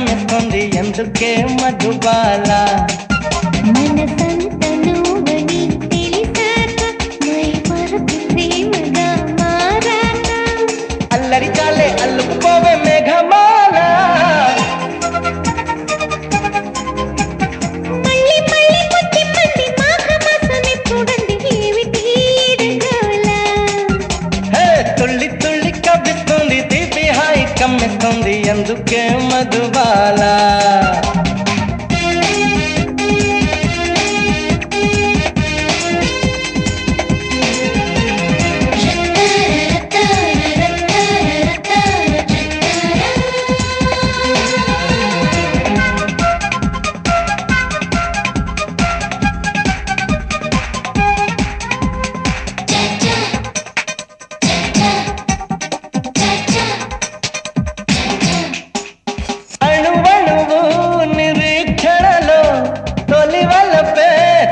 కమ్మిస్తుంది ఎందుకే మధుబాల మనసంత నువ్వని తెలిసాక మై మరపు ప్రేమగా మారాక అల్లరి చాలే అల్లుకుపోవే మేఘమాల మళ్ళీ మళ్ళీ ముద్ది పండి మాఘమాసమే చూడండి ఏమిటి ఎడగోల హే తుళ్ళి తుళ్ళి కవ్విస్తుంది తీపి హాయి కమ్మిస్తుంది ఎందుకే మధుబాల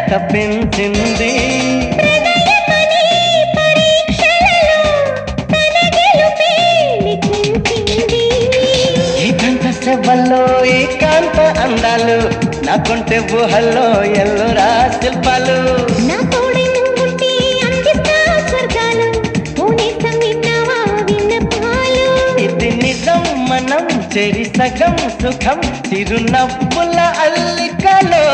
తప్పించింది ఈ గంట సెవ్వల్లో ఈ కాంత అందాలు నాకుంటే ఊహల్లో ఎల్లురా శిల్పాలు నా తోడే నువ్వుంటే అందిస్తా స్వర్గాలు పూనేసం విన్నావా విన్నపాలు ఇది నిజం మనం చెరి సగం సుఖం చిరునవ్వుల అల్లికలో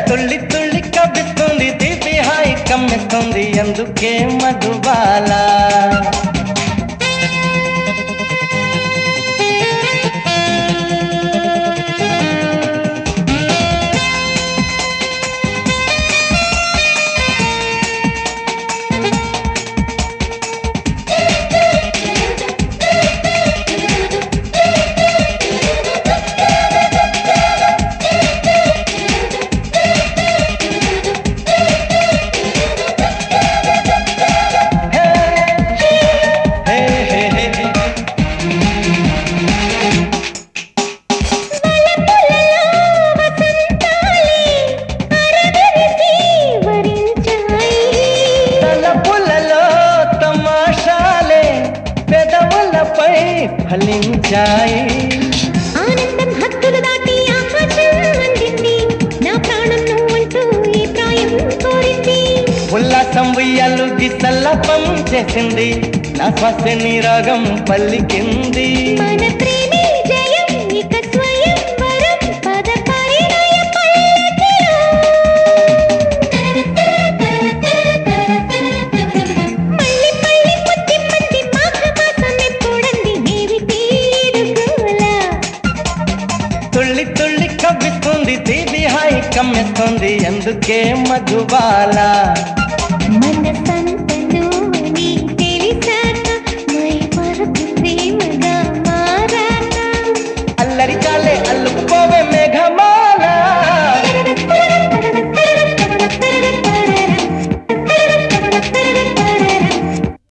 తుళ్ళి తుళ్ళి కవ్విస్తుంది తీపి హాయి కమ్మిస్తుంది ఎందుకే మధుబాల ఫలించాయి ఆనందం హద్దులు దాటి ఆకాశం అందింది నా ప్రాణం నువ్వంటూ ఈ ప్రాయం కోరింది ఉల్లాసం ఉయ్యాలు గిసల్లపం చేసింది నా శ్వాస నిరాగం పల్లికింది మన ప్రేమే జయం ఇక స్వయం వరం పద పరిణయ పల్లకిలో మళ్ళీ మళ్ళీ ముద్ది పండి మాఘమాసమే చూడండి ఏమిటి ఎడుగోల తుళ్ళి తుళ్ళి కవ్విస్తుంది తీపి హాయి కమ్మిస్తుంది ఎందుకే మధుబాల మనసంత